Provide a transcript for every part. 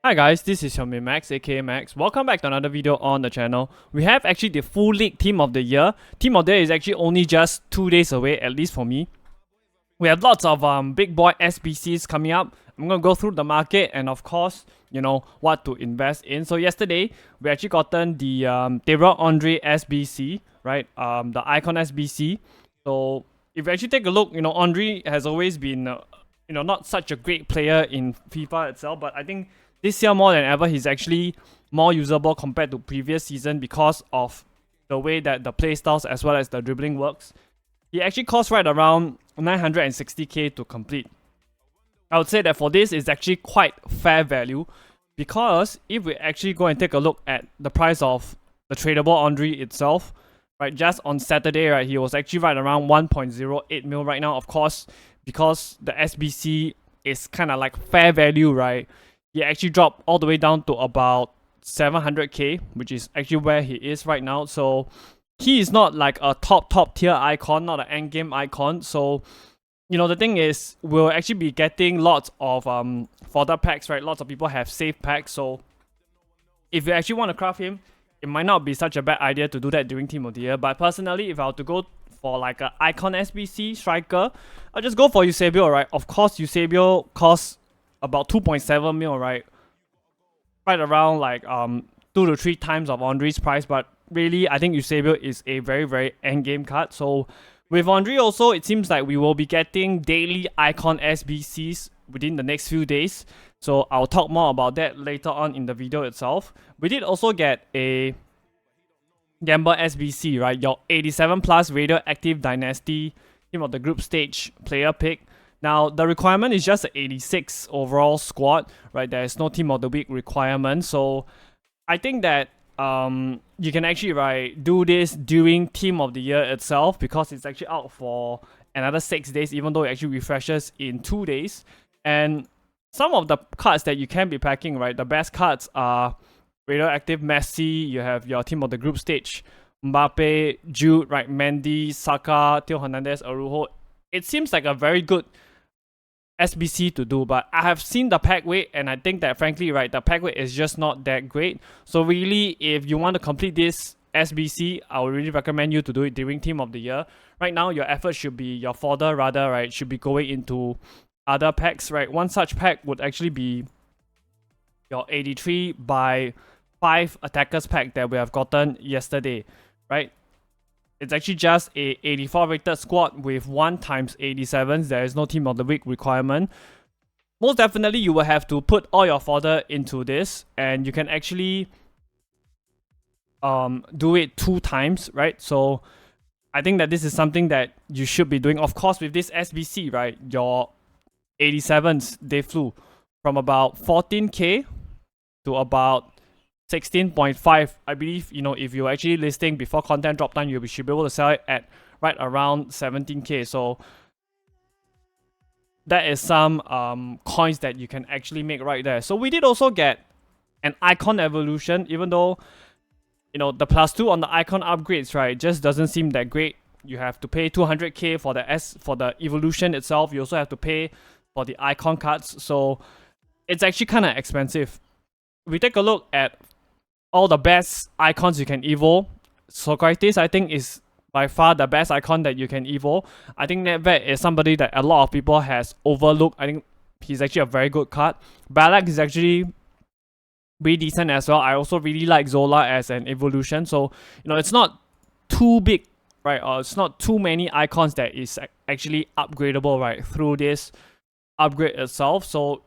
Hi guys, this is your Max aka Max. Welcome back to another video on the channel. We have actually the full league team of the year. Team of the year is actually only just 2 days away, at least for me. We have lots of big boy SBCs coming up. I'm gonna go through the market and of course, what to invest in. So yesterday, we actually gotten the Thierry Henry SBC, right? The Icon SBC. So if you actually take a look, Henry has always been, not such a great player in FIFA itself, but I think this year more than ever, he's actually more usable compared to previous season because of the way that the playstyles as well as the dribbling works. He actually costs right around 960k to complete. I would say that for this, it's actually quite fair value because if we actually go and take a look at the price of the tradable Andre itself, right, just on Saturday, right, he was actually right around 1.08 mil right now. Of course, because the SBC is kind of like fair value, right, he actually dropped all the way down to about 700k, which is actually where he is right now. So he is not like a top tier icon, not an end game icon. So the thing is, we'll actually be getting lots of fodder packs, right? Lots of people have save packs. So if you actually want to craft him, it might not be such a bad idea to do that during Team of the Year. But personally, if I were to go for like an icon SBC striker, I'll just go for Eusebio, right? Of course, Eusebio costs about 2.7 mil, right? Right around like 2 to 3 times of Andre's price. But really, I think Eusebio is a very end game card. So with Andre also, it seems like we will be getting daily icon SBCs within the next few days. So I'll talk more about that later on in the video itself. We did also get a Gamble SBC, right? Your 87 plus radioactive dynasty team of the group stage player pick. Now, the requirement is just an 86 overall squad, right? There is no team of the week requirement. So I think that you can actually do this during Team of the Year itself because it's actually out for another 6 days, even though it actually refreshes in 2 days. And some of the cards that you can be packing, right? The best cards are radioactive Messi. You have your team of the group stage, Mbappe, Jude, right? Mendy, Saka, Theo Hernandez, Arujo. It seems like a very good SBC to do, but I have seen the pack weight and I think that frankly, right, the pack weight is just not that great. So really, if you want to complete this SBC, I would really recommend you to do it during Team of the Year. Right now, your effort should be, your fodder rather, right, should be going into other packs, right? One such pack would actually be your 83 by 5 attackers pack that we have gotten yesterday, right? It's actually just a 84 rated squad with 1 times 87s. There is no team of the week requirement. Most definitely, you will have to put all your fodder into this, and you can actually do it 2 times, right? So I think that this is something that you should be doing. Of course, with this SBC, right, your 87s, they flew from about 14k to about 16.5. I believe, if you're actually listing before content drop down, you should be able to sell it at right around 17k. So that is some coins that you can actually make right there. So we did also get an icon evolution, even though the +2 on the icon upgrades, right, just doesn't seem that great. You have to pay 200k for the evolution itself. You also have to pay for the icon cards, so it's actually kind of expensive. We take a look at all the best icons you can evo. Socrates, I think, is by far the best icon that you can evo. I think Nedved is somebody that a lot of people has overlooked. I think he's actually a very good card. Balak is actually pretty decent as well. I also really like Zola as an evolution. So, it's not too big, right? Or it's not too many icons that is actually upgradable, right, through this upgrade itself. So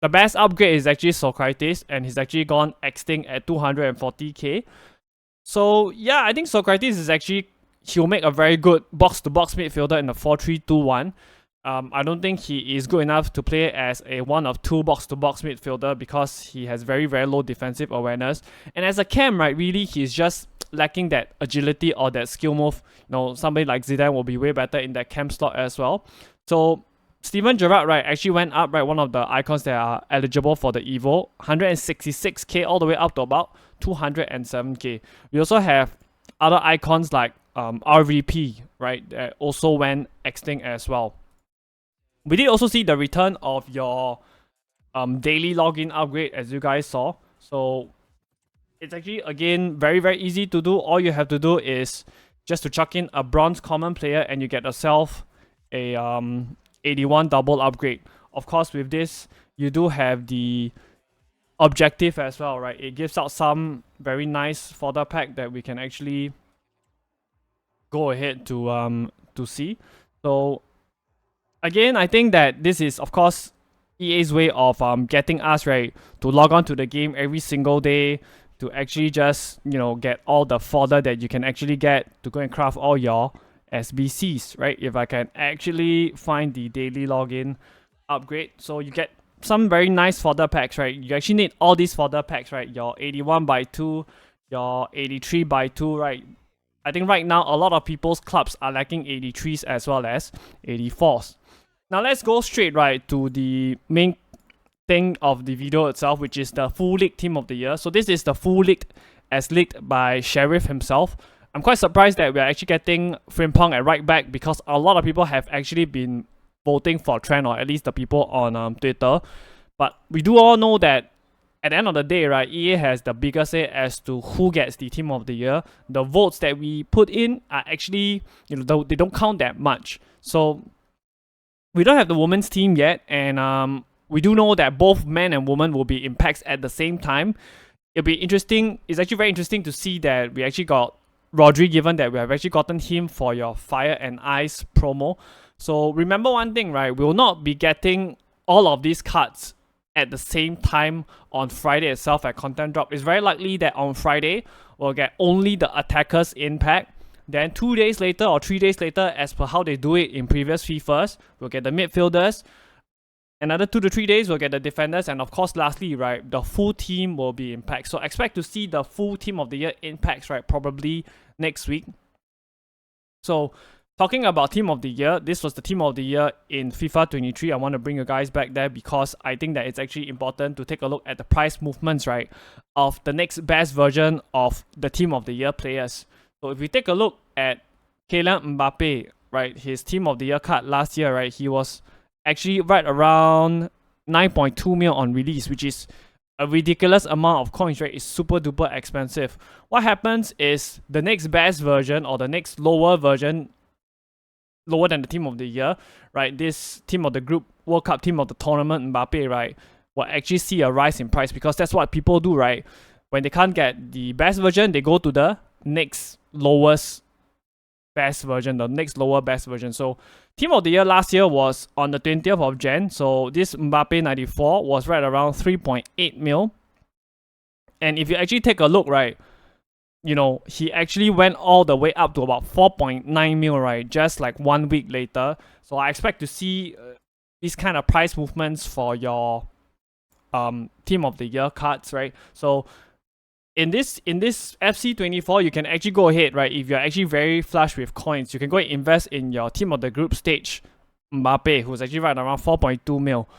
the best upgrade is actually Socrates, and he's actually gone extinct at 240k. So yeah, I think Socrates is actually, he'll make a very good box-to-box midfielder in the 4-3-2-1. I don't think he is good enough to play as a 1 of 2 box-to-box midfielder because he has very low defensive awareness. And as a cam, right, really he's just lacking that agility or that skill move. Somebody like Zidane will be way better in that cam slot as well. So Steven Gerrard, right, actually went up, right, one of the icons that are eligible for the Evo, 166k all the way up to about 207k. We also have other icons like RVP, right, that also went extinct as well. We did also see the return of your daily login upgrade, as you guys saw. So it's actually, again, very, very easy to do. All you have to do is just to chuck in a bronze common player and you get yourself a 81 double upgrade. Of course, with this, you do have the objective as well, right? It gives out some very nice fodder pack that we can actually go ahead to see. So again, I think that this is, of course, EA's way of getting us, right, to log on to the game every single day, to actually just, you know, get all the fodder that you can actually get to go and craft all your SBCs, right? If I can actually find the daily login upgrade, so you get some very nice fodder packs, right? You actually need all these fodder packs, right? Your 81 by 2, your 83 by 2, right? I think right now a lot of people's clubs are lacking 83s as well as 84s. Now let's go straight, right, to the main thing of the video itself, which is the full league team of the year. So this is the full league as leaked by Sheriff himself. I'm quite surprised that we're actually getting Frimpong at right back, because a lot of people have actually been voting for Trent, or at least the people on Twitter. But we do all know that at the end of the day, right, EA has the bigger say as to who gets the team of the year. The votes that we put in are actually, you know, they don't count that much. So we don't have the women's team yet, and we do know that both men and women will be in packs at the same time. It'll be interesting. It's actually very interesting to see that we actually got Rodri, given that we have actually gotten him for your Fire and Ice promo. So remember one thing, right? We will not be getting all of these cards at the same time on Friday itself at content drop. It's very likely that on Friday we'll get only the attackers in pack. Then 2 days later or 3 days later, as per how they do it in previous FIFAs, we'll get the midfielders. Another 2 to 3 days, we'll get the defenders. And of course, lastly, right, the full team will be in packs. So expect to see the full team of the year in packs, right, probably next week. So talking about team of the year, this was the team of the year in FIFA 23. I want to bring you guys back there because I think that it's actually important to take a look at the price movements, right, of the next best version of the team of the year players. So if we take a look at Kylian Mbappe, right, his team of the year card last year, right, he was actually right around 9.2 mil on release, which is a ridiculous amount of coins, right? It's super duper expensive. What happens is the next best version, or the next lower version, lower than the team of the year, right, this team of the group, World Cup team of the tournament, Mbappe, right, will actually see a rise in price, because that's what people do, right? When they can't get the best version, they go to the next lowest best version, the next lower best version. So team of the year last year was on the 20th of Jan. So this Mbappe 94 was right around 3.8 mil. And if you actually take a look, right, you know, he actually went all the way up to about 4.9 mil, right, just like 1 week later. So I expect to see these kind of price movements for your team of the year cards, right? So in this FC24, you can actually go ahead, right, if you're actually very flush with coins, you can go and invest in your team of the group stage Mbappe, who's actually right around 4.2 mil.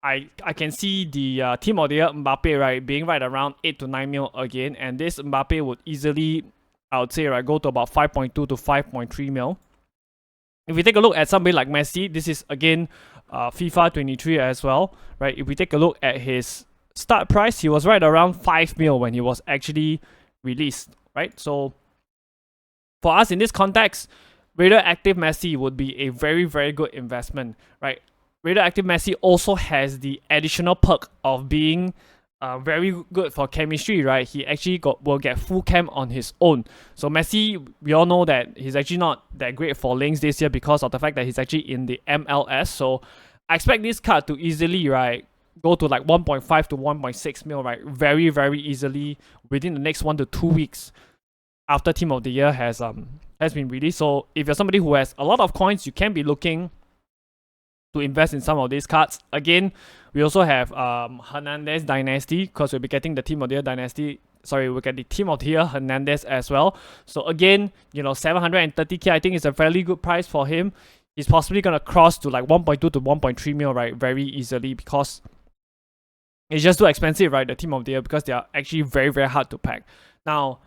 I can see the team of the year Mbappe, right, being right around 8 to 9 mil again, and this Mbappe would easily, I would say, right, go to about 5.2 to 5.3 mil. If we take a look at somebody like Messi, this is again FIFA 23 as well, right? If we take a look at his start price, he was right around 5 mil when he was actually released, right? So for us in this context, Radioactive Messi would be a very, very good investment, right? Radioactive Messi also has the additional perk of being very good for chemistry, right? He actually will get full chem on his own. So Messi, we all know that he's actually not that great for links this year because of the fact that he's actually in the MLS. So I expect this card to easily, right, go to like 1.5 to 1.6 mil, right, very, very easily within the next 1 to 2 weeks after team of the year has been released. So if you're somebody who has a lot of coins, you can be looking to invest in some of these cards. Again, we also have Hernandez Dynasty, because we'll be getting the team of the year Dynasty. Sorry, we'll get the team of the year Hernandez as well. So again, you know, 730k, I think is a fairly good price for him. He's possibly gonna cross to like 1.2 to 1.3 mil, right, very easily, because it's just too expensive, right, the team of the year, because they are actually very, very hard to pack. Now,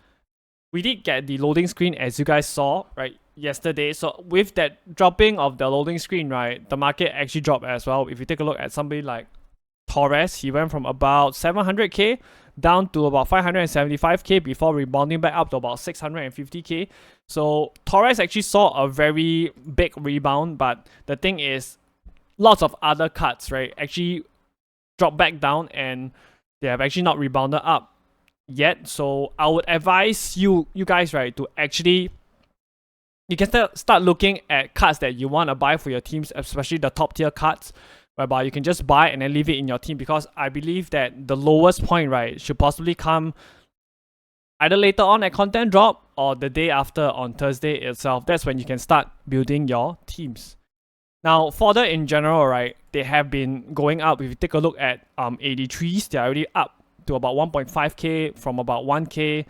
we did get the loading screen, as you guys saw, right, yesterday. So with that dropping of the loading screen, right, the market actually dropped as well. If you take a look at somebody like Torres. He went from about 700k down to about 575k before rebounding back up to about 650k. So Torres actually saw a very big rebound, but the thing is, lots of other cards, right, actually dropped back down and they have actually not rebounded up yet. So I would advise you guys, right, to actually, you can start looking at cards that you want to buy for your teams, especially the top tier cards, whereby you can just buy and then leave it in your team, because I believe that the lowest point, right, should possibly come either later on at content drop or the day after on Thursday itself. That's when you can start building your teams. Now, further in general, right, they have been going up. If you take a look at 83s, they're already up to about 1.5k from about 1k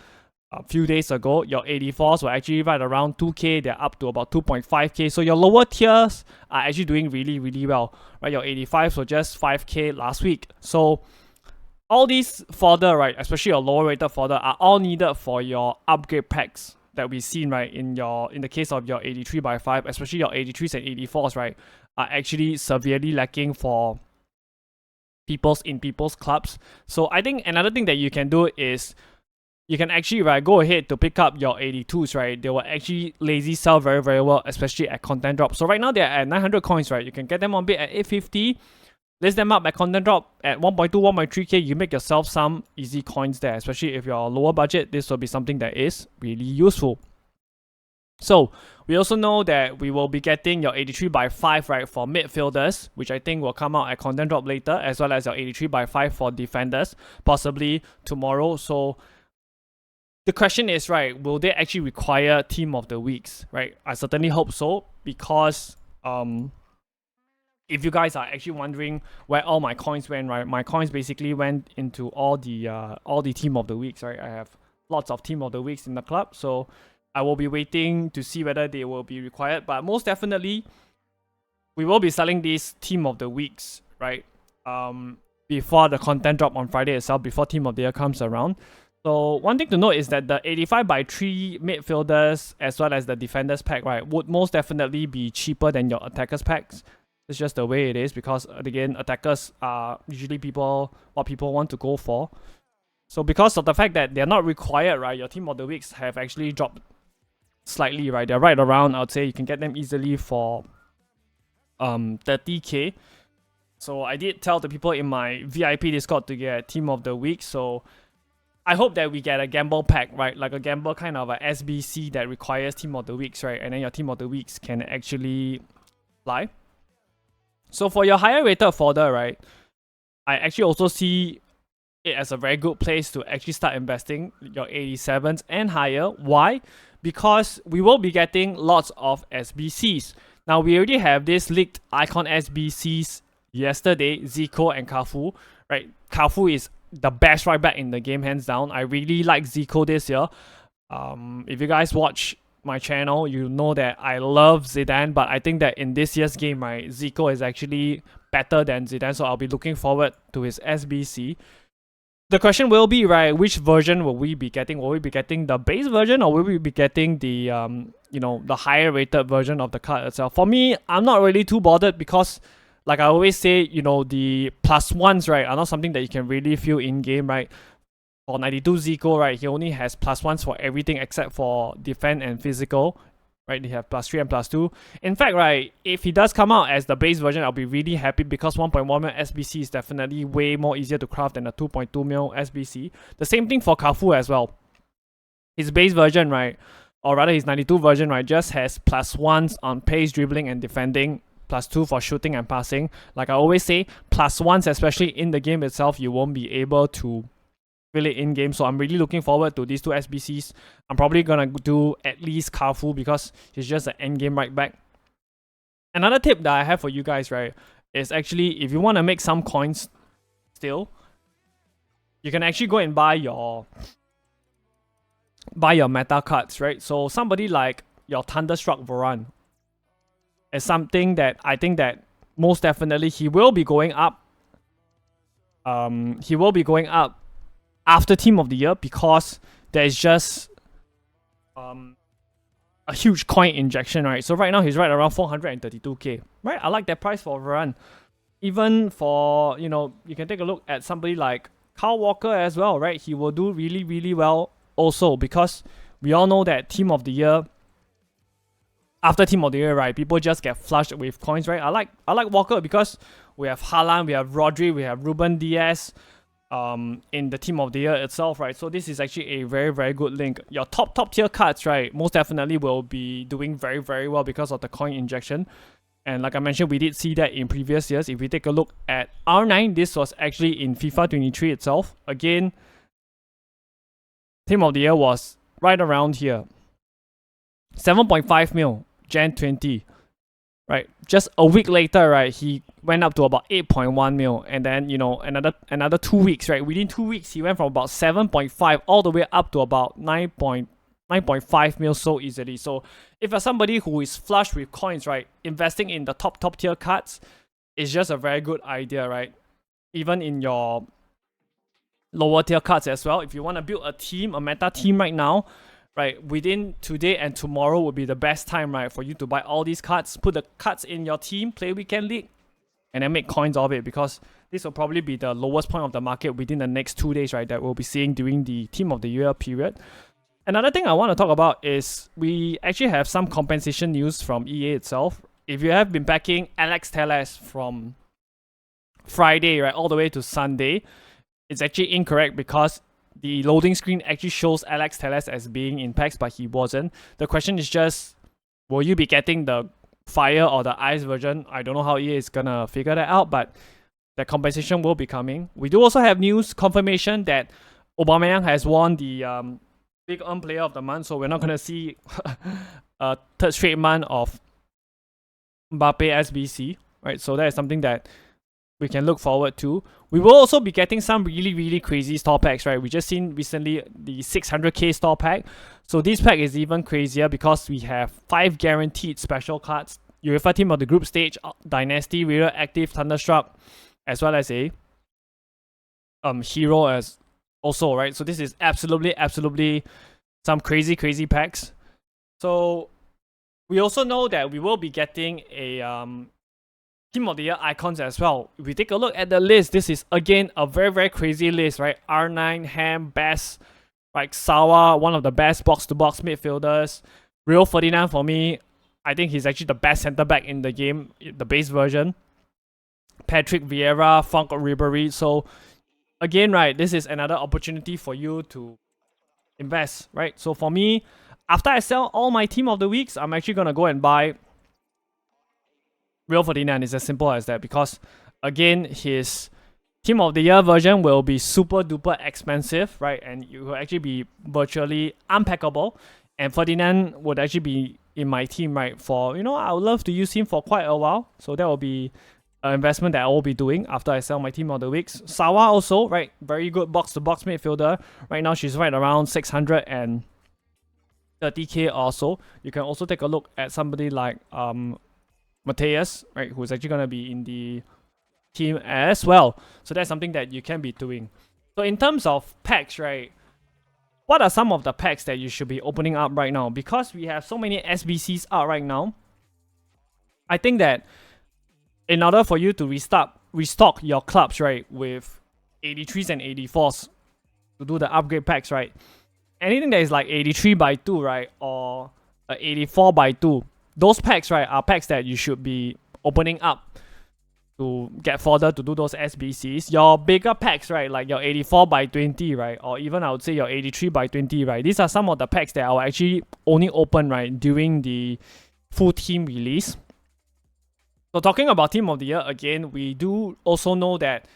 a few days ago. Your 84s were actually right around 2k. They're up to about 2.5k. So your lower tiers are actually doing really, really well, right? Your 85s were just 5k last week. So all these fodder, right, especially your lower rated fodder, are all needed for your upgrade packs that we've seen, right, in the case of your 83x5, especially your 83s and 84s, right, are actually severely lacking for people's clubs. So I think another thing that you can do is you can actually, right, go ahead to pick up your 82s, right. They will actually lazy sell very, very well, especially at content drop. So right now they're at 900 coins, right. You can get them on bid at 850. List them up at content drop at 1.2, 1.3k. You make yourself some easy coins there, especially if you're lower budget. This will be something that is really useful. So we also know that we will be getting your 83x5, right, for midfielders, which I think will come out at content drop later, as well as your 83x5 for defenders, possibly tomorrow. So the question is, right, will they actually require team of the weeks, right? I certainly hope so, because if you guys are actually wondering where all my coins went, right, my coins basically went into all the team of the weeks, right? I have lots of team of the weeks in the club, so I will be waiting to see whether they will be required. But most definitely, we will be selling these team of the weeks, right? Before the content drop on Friday itself, before team of the year comes around. So one thing to note is that the 85x3 midfielders as well as the defenders pack, right, would most definitely be cheaper than your attackers packs. It's just the way it is, because again, attackers are usually what people want to go for. So because of the fact that they're not required, right, your team of the weeks have actually dropped slightly, right? They're right around, I would say you can get them easily for 30k. So I did tell the people in my VIP Discord to get team of the week. So I hope that we get a gamble pack, right? Like a gamble kind of a SBC that requires team of the weeks, right? And then your team of the weeks can actually fly. So for your higher rated fodder, right, I actually also see it as a very good place to actually start investing your 87s and higher. Why? Because we will be getting lots of SBCs. Now we already have this leaked icon SBCs yesterday, Zico and Cafu, right? Cafu is the best right back in the game, hands down. I really like Zico this year. If you guys watch my channel, you know that I love Zidane, but I think that in this year's game, right, Zico is actually better than Zidane, so I'll be looking forward to his SBC. The question will be, right, which version will we be getting? Will we be getting the base version, or will we be getting the the higher rated version of the card itself? For me, I'm not really too bothered, because like I always say, the plus ones, right, are not something that you can really feel in game, right? For 92 Zico, right, he only has plus ones for everything except for defense and physical, right? They have plus 3 and plus 2. In fact, right, if he does come out as the base version, I'll be really happy, because 1.1 mil SBC is definitely way more easier to craft than a 2.2 mil SBC. The same thing for Cafu as well. His base version, right, or rather his 92 version, right, just has plus 1s on pace, dribbling and defending, plus 2 for shooting and passing. Like I always say, plus 1s, especially in the game itself, you won't be able to feel it in game. So I'm really looking forward to these two SBCs. I'm probably gonna do at least Cafu, because he's just an end game right back. Another tip that I have for you guys, right, is actually, if you want to make some coins still, you can actually go and buy your meta cards, right? So somebody like your Thunderstruck Varane is something that I think that most definitely he will be going up. He will be going up after team of the year, because there is just a huge coin injection, right? So right now he's right around 432k, right? I like that price for Varane. Even for, you know, you can take a look at somebody like Kyle Walker as well, right? He will do really, really well also, because we all know that Team of the Year, after Team of the Year, right, people just get flushed with coins, right? I like Walker because we have Haaland, we have Rodri, we have Ruben Diaz in the Team of the Year itself, right? So this is actually a very, very good link. Your top tier cards, right, most definitely will be doing very, very well because of the coin injection. And like I mentioned, we did see that in previous years. If we take a look at R9, this was actually in FIFA 23 itself. Again, Team of the Year was right around here. 7.5 mil, Jan 20. Right, just a week later, right, he went up to about 8.1 mil, and then, you know, another 2 weeks, right, within 2 weeks he went from about 7.5 all the way up to about 9.5 mil so easily. So if you're somebody who is flush with coins, right, investing in the top tier cards is just a very good idea, right? Even in your lower tier cards as well, if you want to build a team, a meta team right now, right, within today and tomorrow would be the best time, right, for you to buy all these cards, put the cards in your team, play weekend league, and then make coins of it, because this will probably be the lowest point of the market within the next 2 days, right, that we'll be seeing during the Team of the Year period. Another thing I want to talk about is we actually have some compensation news from EA itself. If you have been backing Alex Telles from Friday, right, all the way to Sunday, it's actually incorrect, because the loading screen actually shows Alex Telles as being in packs, but he wasn't. The question is just, will you be getting the fire or the ice version? I don't know how EA is gonna figure that out, but the compensation will be coming. We do also have news confirmation that Aubameyang has won the Big Earn Player of the Month, so we're not gonna see a third straight month of Mbappe SBC, right? So that is something that we can look forward to. We will also be getting some really, really crazy store packs, right? We just seen recently the 600k store pack. So this pack is even crazier because we have 5 guaranteed special cards. UEFA Team of the Group Stage, Dynasty, Real Active, Thunderstruck, as well as a hero as also, right? So this is absolutely some crazy packs. So we also know that we will be getting a Team of the Year icons as well. If we take a look at the list, this is again a very crazy list, right? R9, Ham, Best, right? Sawa, one of the best box-to-box midfielders. Rio Ferdinand for me, I think he's actually the best centre back in the game, the base version. Patrick Vieira, Franck Ribéry. So again, right, this is another opportunity for you to invest, right? So for me, after I sell all my Team of the Weeks, I'm actually gonna go and buy Rio Ferdinand. Is as simple as that, because again, his Team of the Year version will be super duper expensive, right? And it will actually be virtually unpackable. And Ferdinand would actually be in my team, right? For, you know, I would love to use him for quite a while. So that will be an investment that I will be doing after I sell my Team of the Weeks. Sawa also, right? Very good box-to-box midfielder. Right now, she's right around 630k or so. You can also take a look at somebody like Mateus, right? Who's actually going to be in the team as well. So that's something that you can be doing. So in terms of packs, right? What are some of the packs that you should be opening up right now? Because we have so many SBCs out right now, I think that in order for you to restock your clubs, right, with 83s and 84s to do the upgrade packs, right? Anything that is like 83 by 2, right, or 84 by 2, those packs, right, are packs that you should be opening up to get further to do those SBCs. Your bigger packs, right, like your 84 by 20, right, or even I would say your 83 by 20, right, these are some of the packs that I'll actually only open, right, during the full team release. So talking about Team of the Year again, we do also know that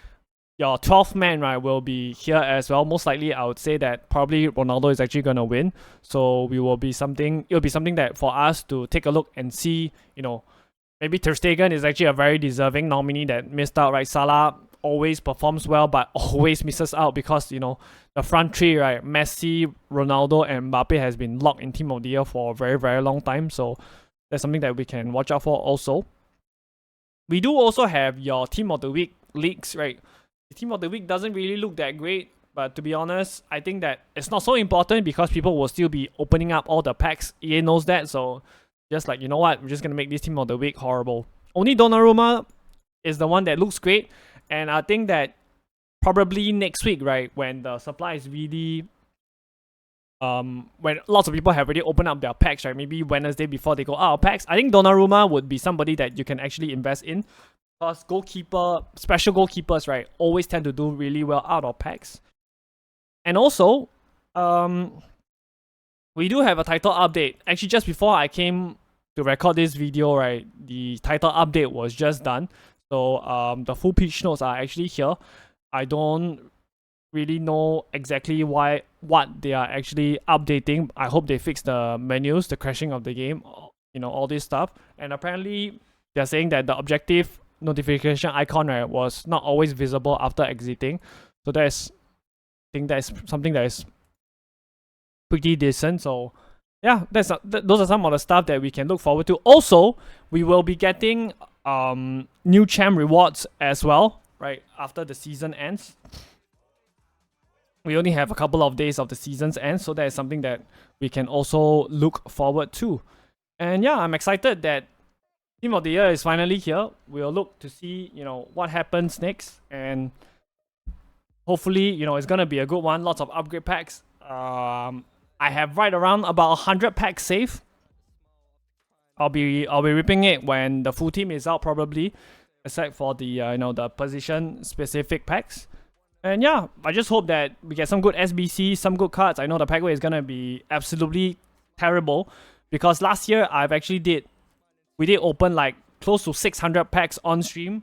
your 12th man, right, will be here as well. Most likely, I would say that probably Ronaldo is actually gonna win. So it'll be something that for us to take a look and see, you know, maybe Ter Stegen is actually a very deserving nominee that missed out, right? Salah always performs well, but always misses out because, you know, the front three, right, Messi, Ronaldo, and Mbappe has been locked in Team of the Year for a very long time. So that's something that we can watch out for also. We do also have your Team of the Week leaks, right? The Team of the Week doesn't really look that great, but to be honest, I think that it's not so important because people will still be opening up all the packs. EA knows that, so just like, you know what, we're just gonna make this Team of the Week horrible. Only Donnarumma is the one that looks great, and I think that probably next week, right, when the supply is really when lots of people have already opened up their packs, right, maybe Wednesday before they go out of packs, I think Donnarumma would be somebody that you can actually invest in, because special goalkeepers, right, always tend to do really well out of packs. And also, we do have a title update. Actually, just before I came to record this video, right, the title update was just done. So the full pitch notes are actually here. I don't really know exactly what they are actually updating. I hope they fix the menus, the crashing of the game, you know, all this stuff. And apparently they're saying that the objective notification icon, right, was not always visible after exiting. So I think that's something that is pretty decent. So yeah, those are some of the stuff that we can look forward to. Also, we will be getting new champ rewards as well, right, after the season ends. We only have a couple of days of the season's end, so that is something that we can also look forward to. And yeah, I'm excited that Team of the Year is finally here. We'll look to see, you know, what happens next, and hopefully, you know, it's gonna be a good one. Lots of upgrade packs. I have right around about 100 packs saved. I'll be ripping it when the full team is out, probably, except for the you know, the position specific packs. And yeah, I just hope that we get some good SBC, some good cards. I know the packway is gonna be absolutely terrible, because last year we did open like close to 600 packs on stream,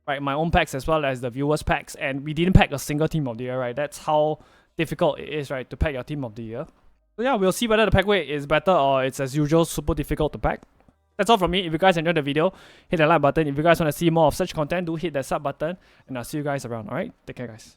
right? My own packs as well as the viewers packs, and we didn't pack a single team of the year, right? That's how difficult it is, right, to pack your team of the year. So yeah, we'll see whether the packway is better or it's as usual super difficult to pack. That's all from me. If you guys enjoyed the video, hit the like button. If you guys want to see more of such content, do hit that sub button. And I'll see you guys around. Alright? Take care, guys.